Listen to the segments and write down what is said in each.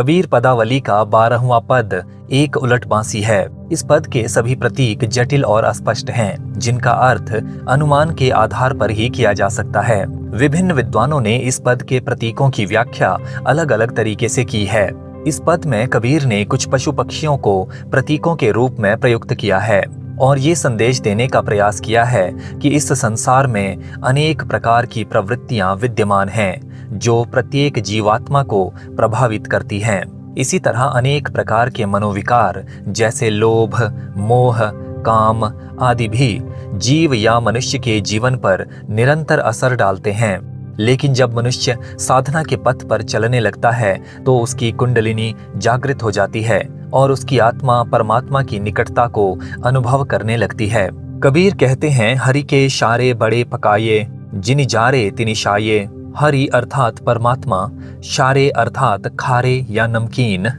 कबीर पदावली का 12वां पद एक उलट बांसी है। इस पद के सभी प्रतीक जटिल और अस्पष्ट हैं, जिनका अर्थ अनुमान के आधार पर ही किया जा सकता है। विभिन्न विद्वानों ने इस पद के प्रतीकों की व्याख्या अलग अलग तरीके से की है। इस पद में कबीर ने कुछ पशु पक्षियों को प्रतीकों के रूप में प्रयुक्त किया है और ये संदेश देने का प्रयास किया है कि इस संसार में अनेक प्रकार की प्रवृत्तियां विद्यमान हैं, जो प्रत्येक जीवात्मा को प्रभावित करती हैं। इसी तरह अनेक प्रकार के मनोविकार जैसे लोभ, मोह, काम आदि भी जीव या मनुष्य के जीवन पर निरंतर असर डालते हैं। लेकिन जब मनुष्य साधना के पथ पर चलने लगता है तो उसकी कुंडलिनी जागृत हो जाती है और उसकी आत्मा परमात्मा की निकटता को अनुभव करने लगती है। कबीर कहते हैं, हरि के शारे बड़े पकाये, जिनि जारे तिनि शाये। हरि अर्थात परमात्मा, शारे अर्थात खारे या नमकीन,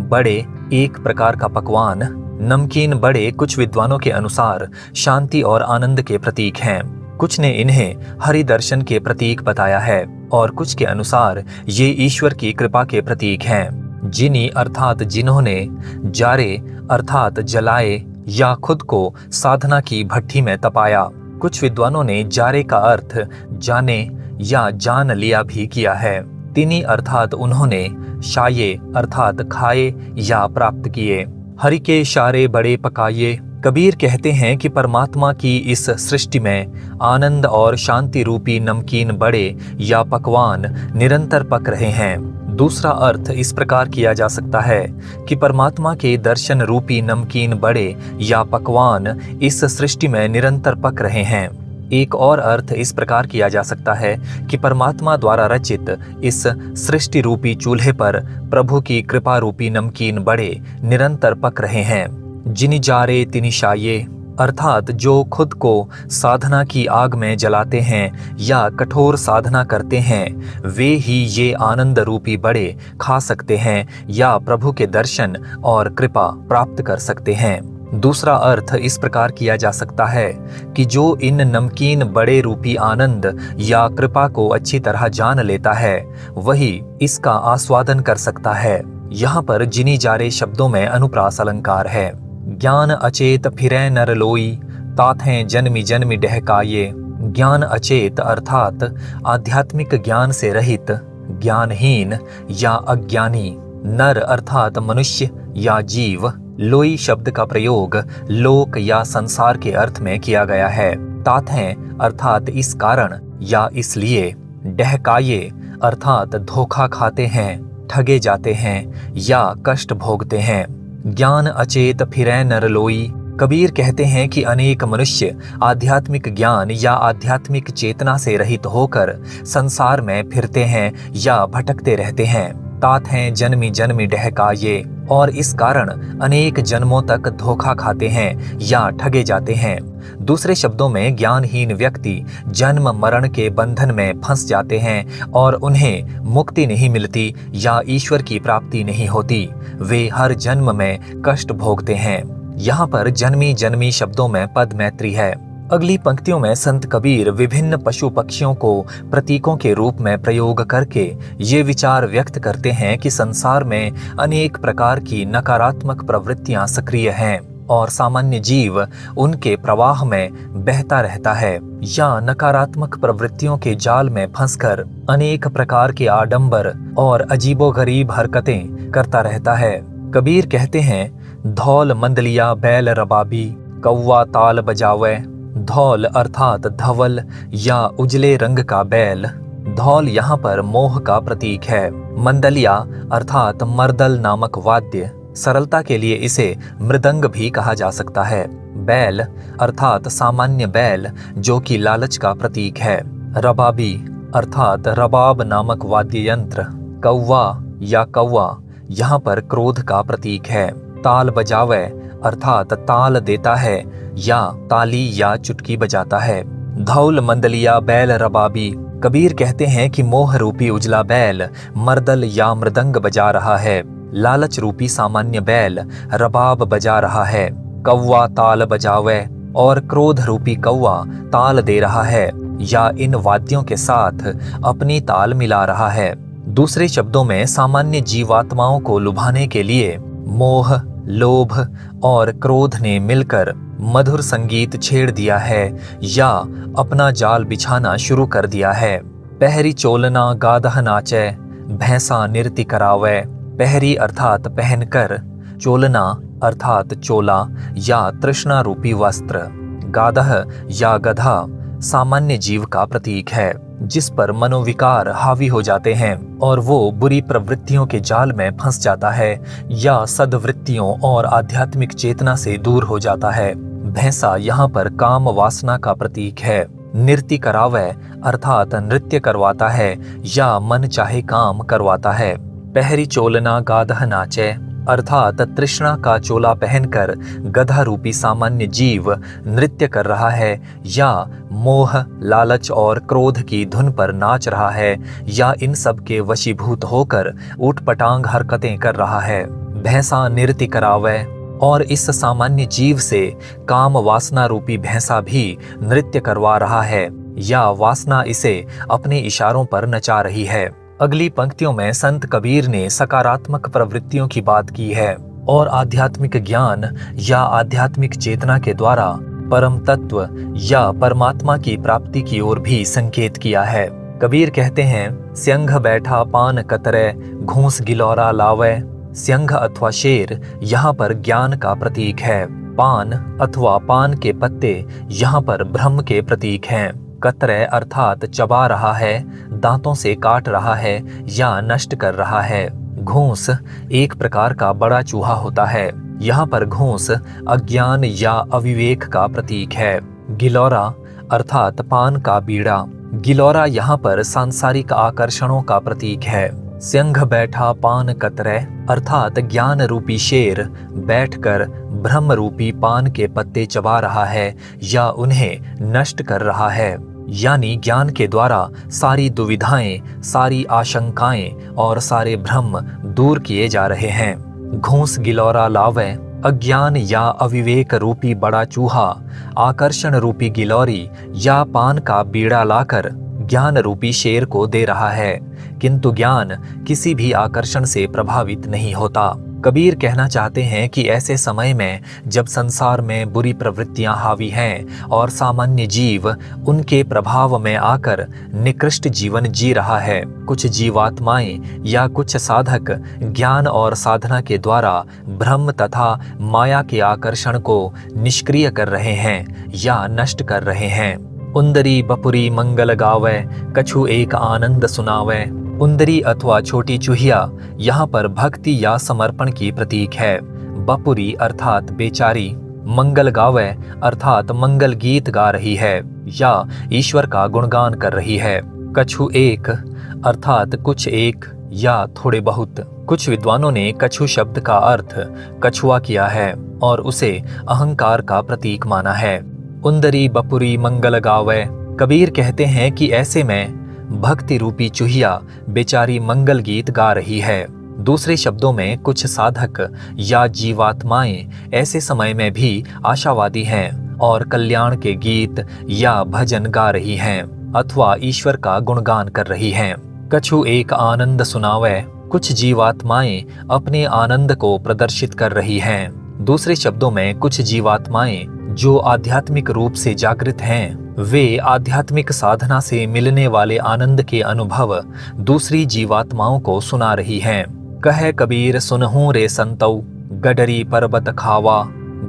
बड़े एक प्रकार का पकवान, नमकीन बड़े कुछ विद्वानों के अनुसार शांति और आनंद के प्रतीक हैं। कुछ ने इन्हें हरि दर्शन के प्रतीक बताया है और कुछ के अनुसार ये ईश्वर की कृपा के प्रतीक हैं। जिनि अर्थात जिन्होंने, जारे अर्थात जलाए या खुद को साधना की भट्ठी में तपाया। कुछ विद्वानों ने जारे का अर्थ जाने या जान लिया भी किया है। तिनि अर्थात उन्होंने, शाये अर्थात खाए या प्राप्त किए। हरि के शारे बड़े पकाये। कबीर कहते हैं कि परमात्मा की इस सृष्टि में आनंद और शांति रूपी नमकीन बड़े या पकवान निरंतर पक रहे हैं। दूसरा अर्थ इस प्रकार किया जा सकता है कि परमात्मा के दर्शन रूपी नमकीन बड़े या पकवान इस सृष्टि में निरंतर पक रहे हैं। एक और अर्थ इस प्रकार किया जा सकता है कि परमात्मा द्वारा रचित इस सृष्टि रूपी चूल्हे पर प्रभु की कृपा रूपी नमकीन बड़े निरंतर पक रहे हैं। जिनि जारे तिनि शाये अर्थात जो खुद को साधना की आग में जलाते हैं या कठोर साधना करते हैं, वे ही ये आनंद रूपी बड़े खा सकते हैं या प्रभु के दर्शन और कृपा प्राप्त कर सकते हैं। दूसरा अर्थ इस प्रकार किया जा सकता है कि जो इन नमकीन बड़े रूपी आनंद या कृपा को अच्छी तरह जान लेता है, वही इसका आस्वादन कर सकता है। यहाँ पर जिनि जारे शब्दों में अनुप्रास अलंकार है। ज्ञान अचेत फिरै नर लोई, ताथें जन्मी जन्मी डहकाये। ज्ञान अचेत अर्थात आध्यात्मिक ज्ञान से रहित, ज्ञानहीन या अज्ञानी। नर अर्थात मनुष्य या जीव। लोई शब्द का प्रयोग लोक या संसार के अर्थ में किया गया है। ताथें अर्थात इस कारण या इसलिए। डहकाये अर्थात धोखा खाते हैं, ठगे जाते हैं या कष्ट भोगते हैं। ज्ञान अचेत फिरै नर लोई। कबीर कहते हैं कि अनेक मनुष्य आध्यात्मिक ज्ञान या आध्यात्मिक चेतना से रहित होकर संसार में फिरते हैं या भटकते रहते हैं। तात हैं जन्मी जन्मी डहकाये और इस कारण अनेक जन्मों तक धोखा खाते हैं या ठगे जाते हैं। दूसरे शब्दों में ज्ञानहीन व्यक्ति जन्म मरण के बंधन में फंस जाते हैं और उन्हें मुक्ति नहीं मिलती या ईश्वर की प्राप्ति नहीं होती। वे हर जन्म में कष्ट भोगते हैं। यहाँ पर जन्मी जन्मी शब्दों में पद मैत्री है। अगली पंक्तियों में संत कबीर विभिन्न पशु पक्षियों को प्रतीकों के रूप में प्रयोग करके ये विचार व्यक्त करते हैं कि संसार में अनेक प्रकार की नकारात्मक प्रवृत्तियां सक्रिय हैं और सामान्य जीव उनके प्रवाह में बहता रहता है या नकारात्मक प्रवृत्तियों के जाल में फंसकर अनेक प्रकार के आडंबर और अजीबोगरीब हरकतें करता रहता है। कबीर कहते हैं, धौल मंदलिया बैल रबाबी, कौवा ताल बजावे। धौल अर्थात धवल या उजले रंग का बैल। धौल यहाँ पर मोह का प्रतीक है। मंदलिया अर्थात मर्दल नामक वाद्य, सरलता के लिए इसे मृदंग भी कहा जा सकता है। बैल अर्थात सामान्य बैल जो कि लालच का प्रतीक है। रबाबी अर्थात रबाब नामक वाद्य यंत्र। कौवा या कौवा यहाँ पर क्रोध का प्रतीक है। ताल बजावे अर्थात ताल देता है या ताली या चुटकी बजाता है। धौल मंदलिया बैल रबाबी। कबीर कहते हैं कि मोह रूपी उजला बैल मर्दल या मृदंग बजा रहा है। लालच रूपी सामान्य बैल रबाब बजा रहा है। कौवा ताल बजावे और क्रोध रूपी कौवा ताल दे रहा है या इन वाद्यों के साथ अपनी ताल मिला रहा है। दूसरे शब्दों में सामान्य जीवात्माओं को लुभाने के लिए मोह, लोभ और क्रोध ने मिलकर मधुर संगीत छेड़ दिया है या अपना जाल बिछाना शुरू कर दिया है। पहरी चोलना गादह नाचे, भैंसा नृत्य करावे। पहरी अर्थात पहनकर, चोलना अर्थात चोला या तृष्णा रूपी वस्त्र, गादह या गधा सामान्य जीव का प्रतीक है जिस पर मनोविकार हावी हो जाते हैं और वो बुरी प्रवृत्तियों के जाल में फंस जाता है या सद्वृत्तियों और आध्यात्मिक चेतना से दूर हो जाता है। भैंसा यहाँ पर काम वासना का प्रतीक है। नृत्य करावे अर्थात नृत्य करवाता है या मन चाहे काम करवाता है। पहरी चोलना गादह नाचे अर्थात तृष्णा का चोला पहनकर गधा रूपी सामान्य जीव नृत्य कर रहा है या मोह, लालच और क्रोध की धुन पर नाच रहा है या इन सब के वशीभूत होकर ऊटपटांग हरकतें कर रहा है। भैंसा नृत्य करावे और इस सामान्य जीव से काम वासना रूपी भैंसा भी नृत्य करवा रहा है या वासना इसे अपने इशारों पर नचा रही है। अगली पंक्तियों में संत कबीर ने सकारात्मक प्रवृत्तियों की बात की है और आध्यात्मिक ज्ञान या आध्यात्मिक चेतना के द्वारा परम तत्व या परमात्मा की प्राप्ति की ओर भी संकेत किया है। कबीर कहते हैं, स्यंघ बैठा पान कतरे, घूस गिलौरा लावे। स्यंघ अथवा शेर यहाँ पर ज्ञान का प्रतीक है। पान अथवा पान के पत्ते यहाँ पर ब्रह्म के प्रतीक हैं। कतरे अर्थात चबा रहा है, दांतों से काट रहा है या नष्ट कर रहा है। घूस एक प्रकार का बड़ा चूहा होता है। यहाँ पर घूस अज्ञान या अविवेक का प्रतीक है। गिलौरा अर्थात पान का बीड़ा। गिलौरा यहाँ पर सांसारिक आकर्षणों का प्रतीक है। स्यंघ बैठा पान कतरे अर्थात ज्ञान रूपी शेर बैठकर ब्रह्म रूपी पान के पत्ते चबा रहा है या उन्हें नष्ट कर रहा है, यानी ज्ञान के द्वारा सारी दुविधाएं, सारी आशंकाएं और सारे भ्रम दूर किए जा रहे हैं। घूस गिलौरा लावे अज्ञान या अविवेक रूपी बड़ा चूहा आकर्षण रूपी गिलौरी या पान का बीड़ा लाकर ज्ञान रूपी शेर को दे रहा है, किंतु ज्ञान किसी भी आकर्षण से प्रभावित नहीं होता। कबीर कहना चाहते हैं कि ऐसे समय में जब संसार में बुरी प्रवृत्तियां हावी हैं और सामान्य जीव उनके प्रभाव में आकर निकृष्ट जीवन जी रहा है, कुछ जीवात्माएं या कुछ साधक ज्ञान और साधना के द्वारा ब्रह्म तथा माया के आकर्षण को निष्क्रिय कर रहे हैं या नष्ट कर रहे हैं। उंदरी बपुरी मंगल गावे, कछु एक आनंद सुनावे। उंदरी अथवा छोटी चूहिया यहाँ पर भक्ति या समर्पण की प्रतीक है। बपुरी अर्थात बेचारी, मंगल गावे अर्थात मंगल गीत गा रही है या ईश्वर का गुणगान कर रही है। कछु एक अर्थात कुछ एक या थोड़े बहुत। कुछ विद्वानों ने कछु शब्द का अर्थ कछुआ किया है और उसे अहंकार का प्रतीक माना है। उंदरी बपुरी मंगल गावे। कबीर कहते हैं कि ऐसे में भक्ति रूपी चूहिया बेचारी मंगल गीत गा रही है। दूसरे शब्दों में कुछ साधक या जीवात्माएं ऐसे समय में भी आशावादी हैं और कल्याण के गीत या भजन गा रही हैं अथवा ईश्वर का गुणगान कर रही हैं। कछु एक आनंद सुनावे। कुछ जीवात्माएं अपने आनंद को प्रदर्शित कर रही हैं। दूसरे शब्दों में कुछ जीवात्माएं जो आध्यात्मिक रूप से जागृत हैं, वे आध्यात्मिक साधना से मिलने वाले आनंद के अनुभव दूसरी जीवात्माओं को सुना रही हैं। कहे कबीर सुनहूं रे संतौ, गडरी पर्वत खावा।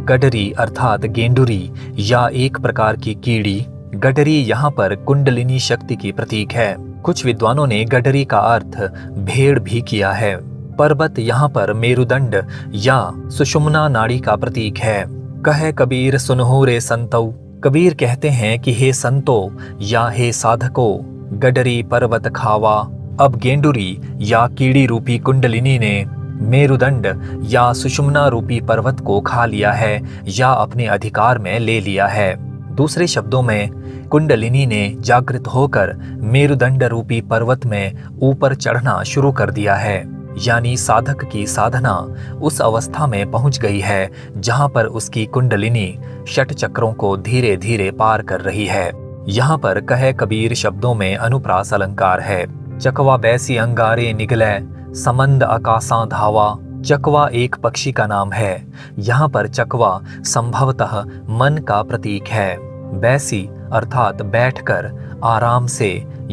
गडरी अर्थात गेंडुरी या एक प्रकार की कीड़ी। गडरी यहाँ पर कुंडलिनी शक्ति की प्रतीक है। कुछ विद्वानों ने गडरी का अर्थ भेड़ भी किया है। पर्वत यहाँ पर मेरुदंड या सुषुम्ना नाड़ी का प्रतीक है। कहे कबीर सुनहु रे संतौ। कबीर कहते हैं कि हे संतो या हे साधको, गडरी पर्वत खावा। अब गेंडुरी या कीड़ी रूपी कुंडलिनी ने मेरुदंड या सुषुम्ना रूपी पर्वत को खा लिया है या अपने अधिकार में ले लिया है। दूसरे शब्दों में कुंडलिनी ने जागृत होकर मेरुदंड रूपी पर्वत में ऊपर चढ़ना शुरू कर दिया है, यानी साधक की साधना उस अवस्था में पहुंच गई है जहां पर उसकी कुंडलिनी षट चक्रों को धीरे धीरे पार कर रही है। यहाँ पर कहे कबीर शब्दों में अनुप्रास अलंकार है। चकवा बैसी अंगारे निगले, समंद आकाशां धावा। चकवा एक पक्षी का नाम है। यहाँ पर चकवा संभवतः मन का प्रतीक है। बैसी अर्थात बैठकर, आराम से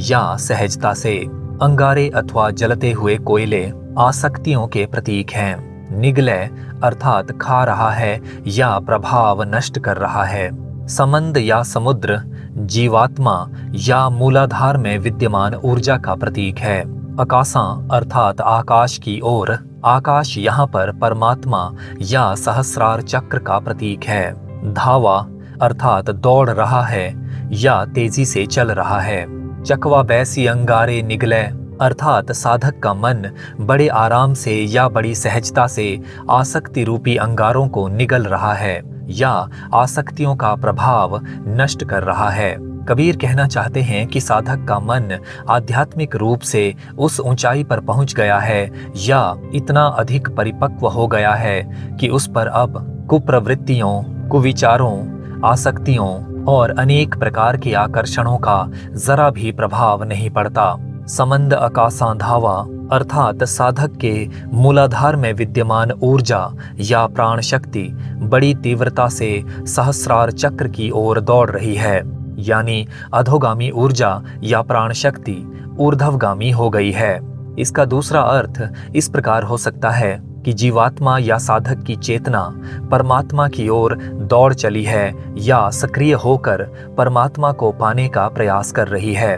या सहजता से। अंगारे अथवा जलते हुए कोयले आसक्तियों के प्रतीक हैं। निगले अर्थात खा रहा है या प्रभाव नष्ट कर रहा है। समंद या समुद्र जीवात्मा या मूलाधार में विद्यमान ऊर्जा का प्रतीक है। आकाशां अर्थात आकाश की ओर। आकाश यहाँ पर परमात्मा या सहस्रार चक्र का प्रतीक है। धावा अर्थात दौड़ रहा है या तेजी से चल रहा है। चकवा बैसी अंगारे निगले अर्थात साधक का मन बड़े आराम से या बड़ी सहजता से आसक्ति रूपी अंगारों को निगल रहा है या आसक्तियों का प्रभाव नष्ट कर रहा है। कबीर कहना चाहते हैं कि साधक का मन आध्यात्मिक रूप से उस ऊंचाई पर पहुंच गया है या इतना अधिक परिपक्व हो गया है कि उस पर अब कुप्रवृत्तियों, कुविचारों, आसक्तियों और अनेक प्रकार के आकर्षणों का जरा भी प्रभाव नहीं पड़ता। समंद आकाशां धावा अर्थात साधक के मूलाधार में विद्यमान ऊर्जा या प्राण शक्ति बड़ी तीव्रता से सहस्रार चक्र की ओर दौड़ रही है, यानी अधोगामी ऊर्जा या प्राण शक्ति ऊर्ध्वगामी हो गई है। इसका दूसरा अर्थ इस प्रकार हो सकता है कि जीवात्मा या साधक की चेतना परमात्मा की ओर दौड़ चली है या सक्रिय होकर परमात्मा को पाने का प्रयास कर रही है।